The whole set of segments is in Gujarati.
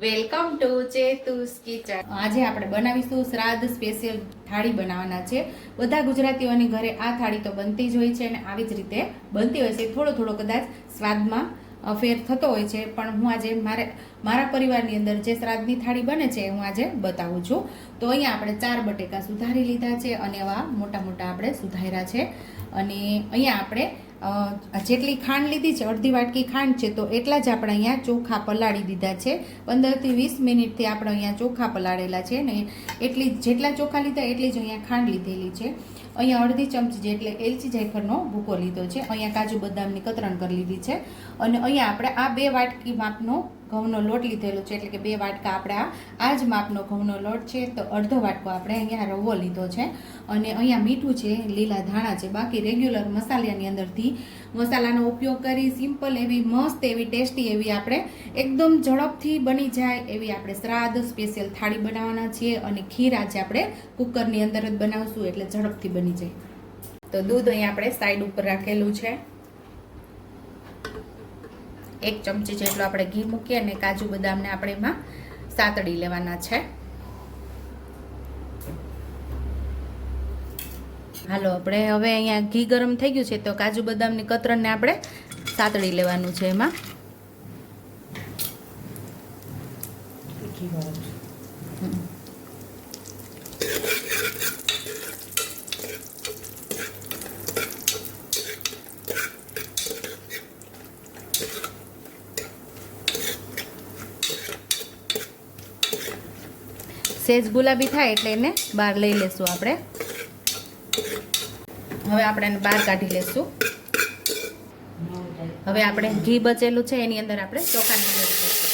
Welcome to ચેતુસ kitchen. આજે આપણે બનાવીશું શ્રાદ્ધ સ્પેશિયલ થાળી બનાવવાના છે। બધા ગુજરાતીઓની ઘરે આ થાળી તો બનતી જ હોય છે અને આવી જ રીતે બનતી હોય છે। થોડો થોડો કદાચ સ્વાદમાં ફેર થતો હોય છે, પણ હું આજે મારા પરિવારની અંદર જે શ્રાદ્ધની થાળી બને છે હું આજે બતાવું છું। તો અહીંયા આપણે 4 બટેકા સુધારી લીધા છે અને એવા મોટા મોટા આપણે સુધાર્યા છે। અને અહીંયા આપણે જેટલી ખાંડ લીધી છે, અડધી વાટકી ખાંડ છે, તો એટલા જ આપણે અહીંયા ચોખા પલાળી દીધા છે। 15 થી 20 મિનિટથી આપણે અહીંયા ચોખા પલાળેલા છે ને જેટલા ચોખા લીધા એટલી જ અહીંયા ખાંડ લીધેલી છે। અહીંયા અડધી ચમચી જેટલે એલચી જાયફળનો ભૂકો લીધો છે। અહીંયા કાજુ બદામની કતરણ કરી લીધી છે અને અહીંયા આપણે આ 2 વાટકી માપનો ઘઉંનો લોટ લીધેલો છે, એટલે કે 2 વાટકા આપણે આ જ માપનો ઘઉંનો લોટ છે, તો અડધો વાટકો આપણે અહીંયા રવો લીધો છે અને અહીંયા મીઠું છે, લીલા ધાણા છે। બાકી રેગ્યુલર મસાલાની અંદરથી મસાલાનો ઉપયોગ કરી સિમ્પલ એવી મસ્ત એવી ટેસ્ટી એવી આપણે એકદમ ઝડપથી બની જાય એવી આપણે શ્રાદ્ધ સ્પેશિયલ થાળી બનાવવાના છીએ અને ખીર આજે આપણે કુકરની અંદર જ બનાવશું એટલે ઝડપથી બની જાય। તો દૂધ અહીંયા આપણે સાઈડ ઉપર રાખેલું છે। 1 ચમચી જેટલું આપણે ઘી મૂકીએ અને કાજુ બદામને આપણે એમાં સાતડી લેવાના છે। હાલો આપણે હવે અહીંયા ઘી ગરમ થઈ ગયું છે, તો કાજુ બદામની કતરણને આપણે સાતડી લેવાનું છે એમાં। સેજ ગુલાબી થાય એટલે એને બહાર લઈ લેશું આપણે। હવે આપણે એને બહાર કાઢી લેશું। હવે આપણે ઘી બચેલું છે એની અંદર આપણે ચોખાને ઉમેરી દઈશું।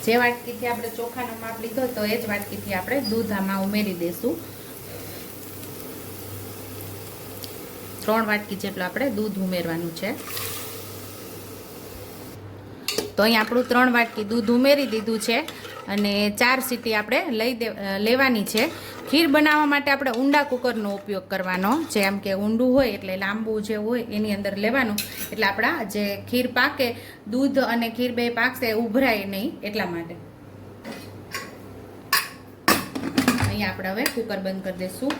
જે વાટકીથી આપણે ચોખાનો માપ લીધો તો એ જ વાટકીથી આપણે દૂધ આમાં ઉમેરી દઈશું। 3 વાટકી જેટલું આપણે દૂધ ઉમેરવાનું છે। તો અહીં આપણું 3 વાટકી દૂધ ઉમેરી દીધું છે અને 4 સીટી આપણે લેવાની છે। ખીર બનાવવા માટે આપણે ઊંડા કુકરનો ઉપયોગ કરવાનો, જેમ કે ઊંડું હોય એટલે લાંબુ જે હોય એની અંદર લેવાનું, એટલે આપણા જે ખીર પાકે દૂધ અને ખીર બે પાકશે ઉભરાય નહીં એટલા માટે। અહીંયા આપણે હવે કુકર બંધ કરી દઈશું।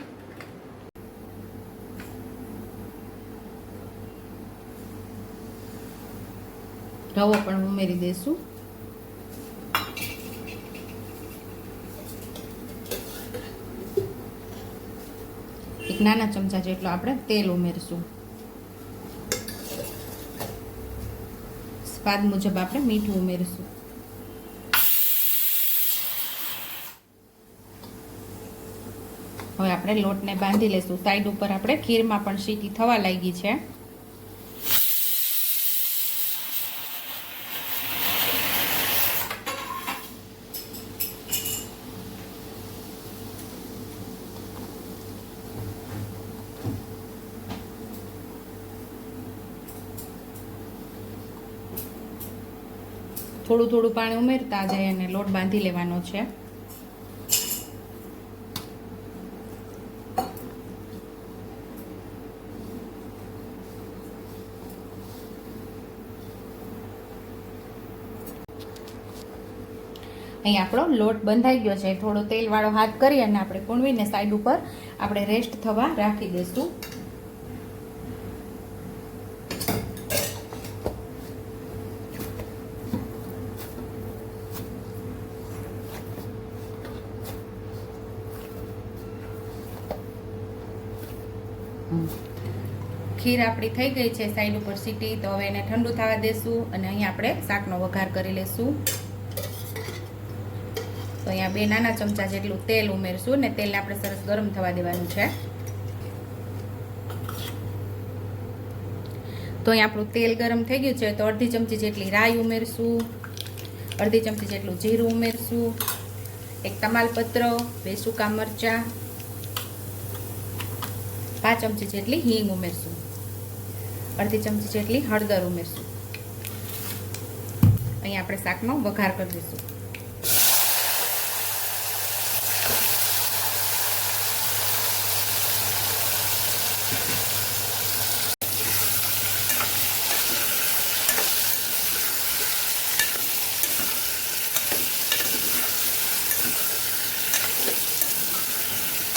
રવો પણ ઉમેરી દઈશું। એક નાના ચમચા જેટલો આપણે તેલ ઉમેરશું। સ્વાદ મુજબ આપણે મીઠું ઉમેરશું। હવે આપણે લોટને બાંધી લેશું। સાઈડ ઉપર આપણે ખીરમાં પણ સીટી થવા લાગી છે। થોડું થોડું પાણી ઉમેરતા જાય અને લોટ બાંધી લેવાનો છે। અહીં આપણો લોટ બંધાઈ ગયો છે। થોડો તેલવાળો હાથ કરી અને આપણે કૂણવીને સાઈડ ઉપર આપણે રેસ્ટ થવા રાખી દઈશું। ખીર આપણી થઈ ગઈ છે સાઈડ ઉપર સીટી, તો હવે એને ઠંડુ થવા દેશું અને અહીંયા આપણે શાકનો વઘાર કરી લેશું। તો અહીંયા 2 નાના ચમચા જેટલું તેલ ઉમેરશું ને તેલને આપણે સરસ ગરમ થવા દેવાનું છે। તો અહીંયા આપણું તેલ ગરમ થઈ ગયું છે, તો અડધી ચમચી જેટલી રાઈ ઉમેરશું, અડધી ચમચી જેટલું જીરું ઉમેરશું, 1 તમાલપત્ર, 2 સૂકા મરચાં, 5 ચમચી જેટલી હિંગ ઉમેરશું, અડધી ચમચી જેટલી હળદર ઉમેરશું. અહીંયા આપણે શાકનો વઘાર કરી દઈશું.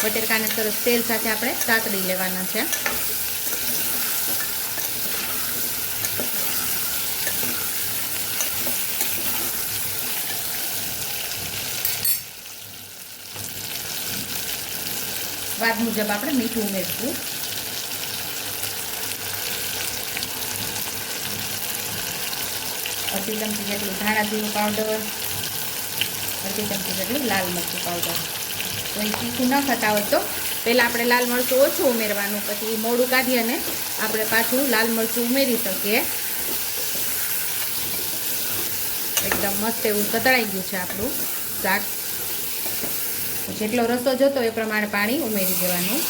બટેકાને સરસ તેલ સાથે આપણે સાતળી લેવાના છે. સ્વાદ મુજબ આપણે મીઠું ઉમેરશું. અડધી ચમચી જેટલું ધાણા જીરું પાવડર, અડધી ચમચી જેટલું લાલ મરચું પાવડર. તો એ તીખું ન ખાતા હોય તો પહેલાં આપણે લાલ મરચું ઓછું ઉમેરવાનું, પછી મોડું કાઢી અને આપણે પાછું લાલ મરચું ઉમેરી શકીએ. એકદમ મસ્ત એવું કતળાઈ ગયું છે આપણું શાક. જેટલો રસો જોતો એ પ્રમાણે પાણી ઉમેરી દેવાનું.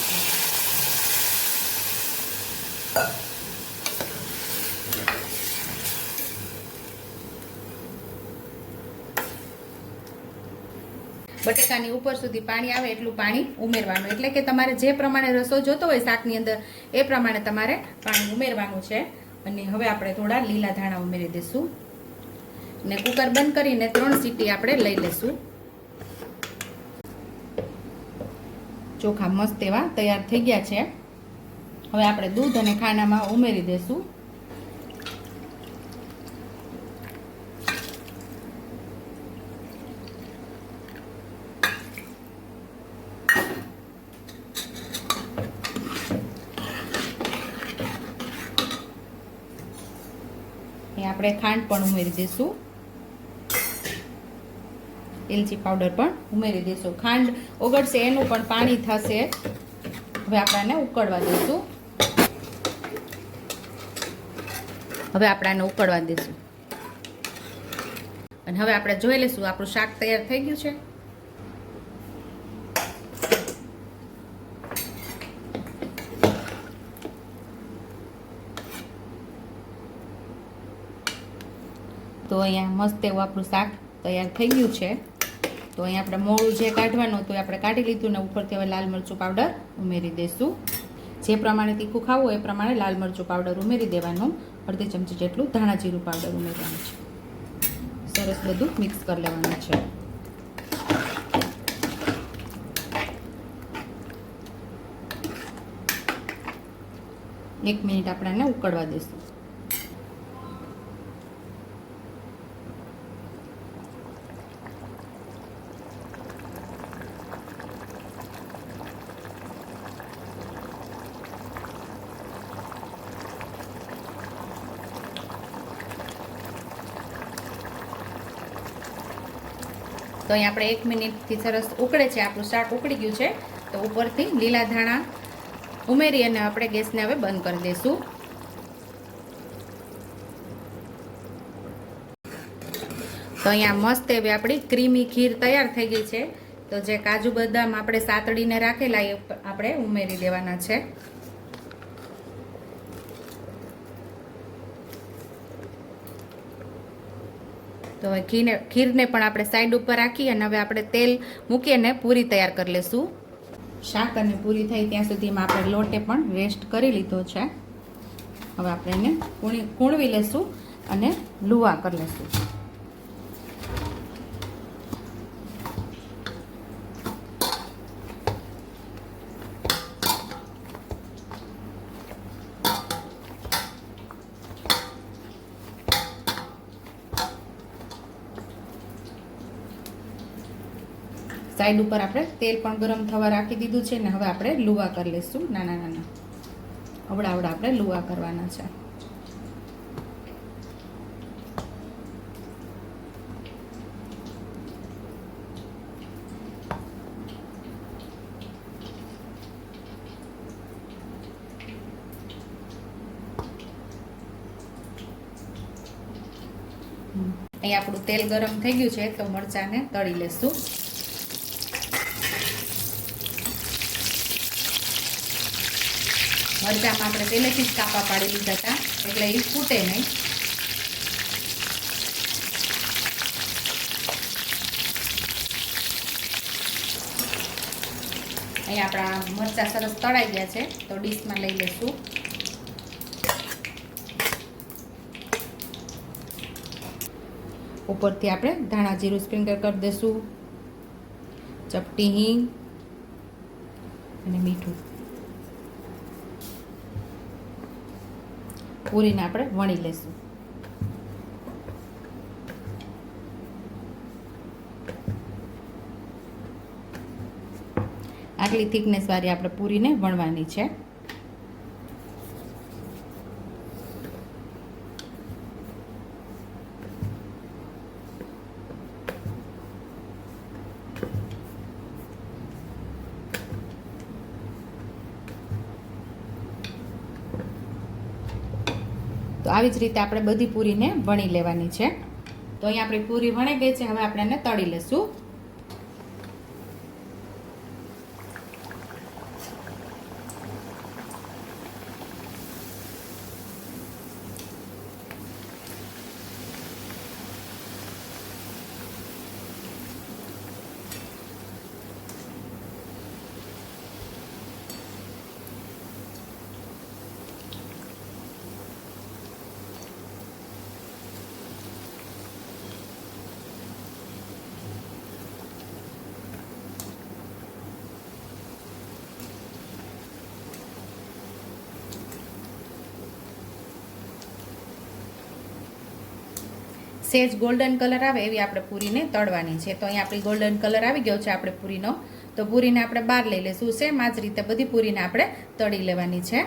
બટેકાની ઉપર સુધી પાણી આવે એટલું પાણી ઉમેરવાનું, એટલે કે તમારે જે પ્રમાણે રસો જોતો હોય શાકની અંદર એ પ્રમાણે તમારે પાણી ઉમેરવાનું છે. અને હવે આપણે થોડા લીલા ધાણા ઉમેરી દઈશું ને કુકર બંધ કરીને 3 સીટી આપણે લઈ લઈશું. ચોખા મસ્ત એવા તૈયાર થઈ ગયા છે. હવે આપણે દૂધ અને ખાંડમાં ઉમેરી દઈશું. આપણે ખાંડ પણ ઉમેરી દઈશું, એલચી પાવડર પણ ઉમેરી દઈશું. ખાંડ ઓગળશે એનું પણ પાણી થશે. હવે આપણે આને ઉકળવા દઈશું. અને હવે આપણે જોઈ લઈશું આપણું શાક તૈયાર થઈ ગયું છે. તો અહીંયા મસ્ત એવું આપણું શાક તૈયાર થઈ ગયું છે. તો અહીંયા આપણે મોળું જે કાઢવાનું હતું એ આપણે કાઢી લીધું ને ઉપરથી હવે લાલ મરચું પાવડર ઉમેરી દઈશું. જે પ્રમાણે તીખું ખાવું હોય એ પ્રમાણે લાલ મરચું પાવડર ઉમેરી દેવાનું. અડધી ચમચી જેટલું ધાણા જીરું પાવડર ઉમેરવાનું છે. સરસ બધું મિક્સ કરી લેવાનું છે. એક મિનિટ આપણે આને ઉકળવા દઈશું. તો અહીં આપણે 1 મિનિટથી સરસ ઉકળે છે. આપણું શાક ઉકળી ગયું છે. તો ઉપરથી લીલા ધાણા ઉમેરી અને આપણે ગેસને હવે બંધ કરી દઈશું. તો અહીંયા મસ્ત એવી આપણી ક્રીમી ખીર તૈયાર થઈ ગઈ છે. તો જે કાજુ બદામ આપણે સાતડીને રાખેલા એ આપણે ઉમેરી દેવાના છે. તો હવે ખીરને પણ આપણે સાઈડ ઉપર રાખી અને હવે આપણે તેલ મૂકીને પૂરી તૈયાર કરી લઈશું. શાક અને પૂરી થઈ ત્યાં સુધીમાં આપણે લોટે પણ રેસ્ટ કરી લીધો છે. હવે આપણે એને કૂણવી લઈશું અને લુવા કરી લઈશું. સાઈડ ઉપર આપણે તેલ પણ ગરમ થવા રાખી દીધું છે ને હવે આપણે લુવા કરી લઈશું. નાના નાના અવડા આપણે લુવા કરવાના છે. અહીં આપણું તેલ ગરમ થઈ ગયું છે તો મરચાંને તળી લેશું. મરચાંમાં આપણે પહેલેથી જ કાપા પાડી લીધા હતા એટલે એ ફૂટે નહીં. અહીંયા આપણા મરચાં સરસ તળાઈ ગયા છે તો ડીશમાં લઈ લઈશું. ઉપરથી આપણે ધાણા જીરું સ્પ્રિંકલ કરી દઈશું, ચપટી હિંગ અને મીઠું. પૂરીને આપણે વણી લઈશું. આટલી થિકનેસ વાળી આપણે પૂરીને વણવાની છે. તો આવી જ રીતે આપણે બધી પૂરીને વણી લેવાની છે. તો અહીંયા આપણી પૂરી વણી ગઈ છે. હવે આપણે એને તળી લઈશું. સેજ ગોલ્ડન કલર આવે એવી આપણે પૂરીને તળવાની છે. તો અહીંયા આપણી ગોલ્ડન કલર આવી ગયો છે આપણે પૂરીનો. તો પૂરીને આપણે બહાર લઈ લઈશું. સેમ આ જ રીતે બધી પૂરીને આપણે તળી લેવાની છે.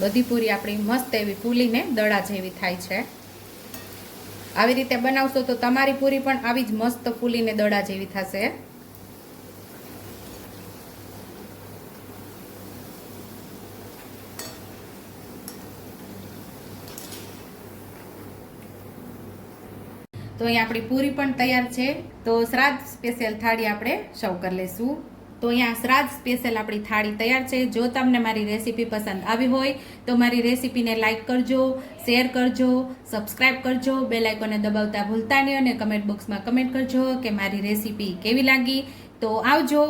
બધી પૂરી આપણી મસ્ત એવી ફૂલીને દડા જેવી થાય છે. આવી રીતે બનાવશો તો તમારી પૂરી પણ આવી જ મસ્ત ફૂલીને દડા જેવી થશે. તો અહીંયા આપણી પૂરી પણ તૈયાર છે. તો શ્રાદ્ધ સ્પેશિયલ થાળી આપણે સર્વ કરી લઈશું. તો અહીંયા શ્રાદ્ધ સ્પેશિયલ આપણી થાળી તૈયાર છે. જો તમને મારી રેસીપી પસંદ આવી હોય તો મારી રેસીપીને લાઇક કરજો, શેર કરજો, સબસ્ક્રાઇબ કરજો, બેલ આઇકોનને દબાવતા ભૂલતા નહીં અને કમેન્ટ બોક્સમાં કમેન્ટ કરજો કે મારી રેસીપી કેવી લાગી. તો આવજો.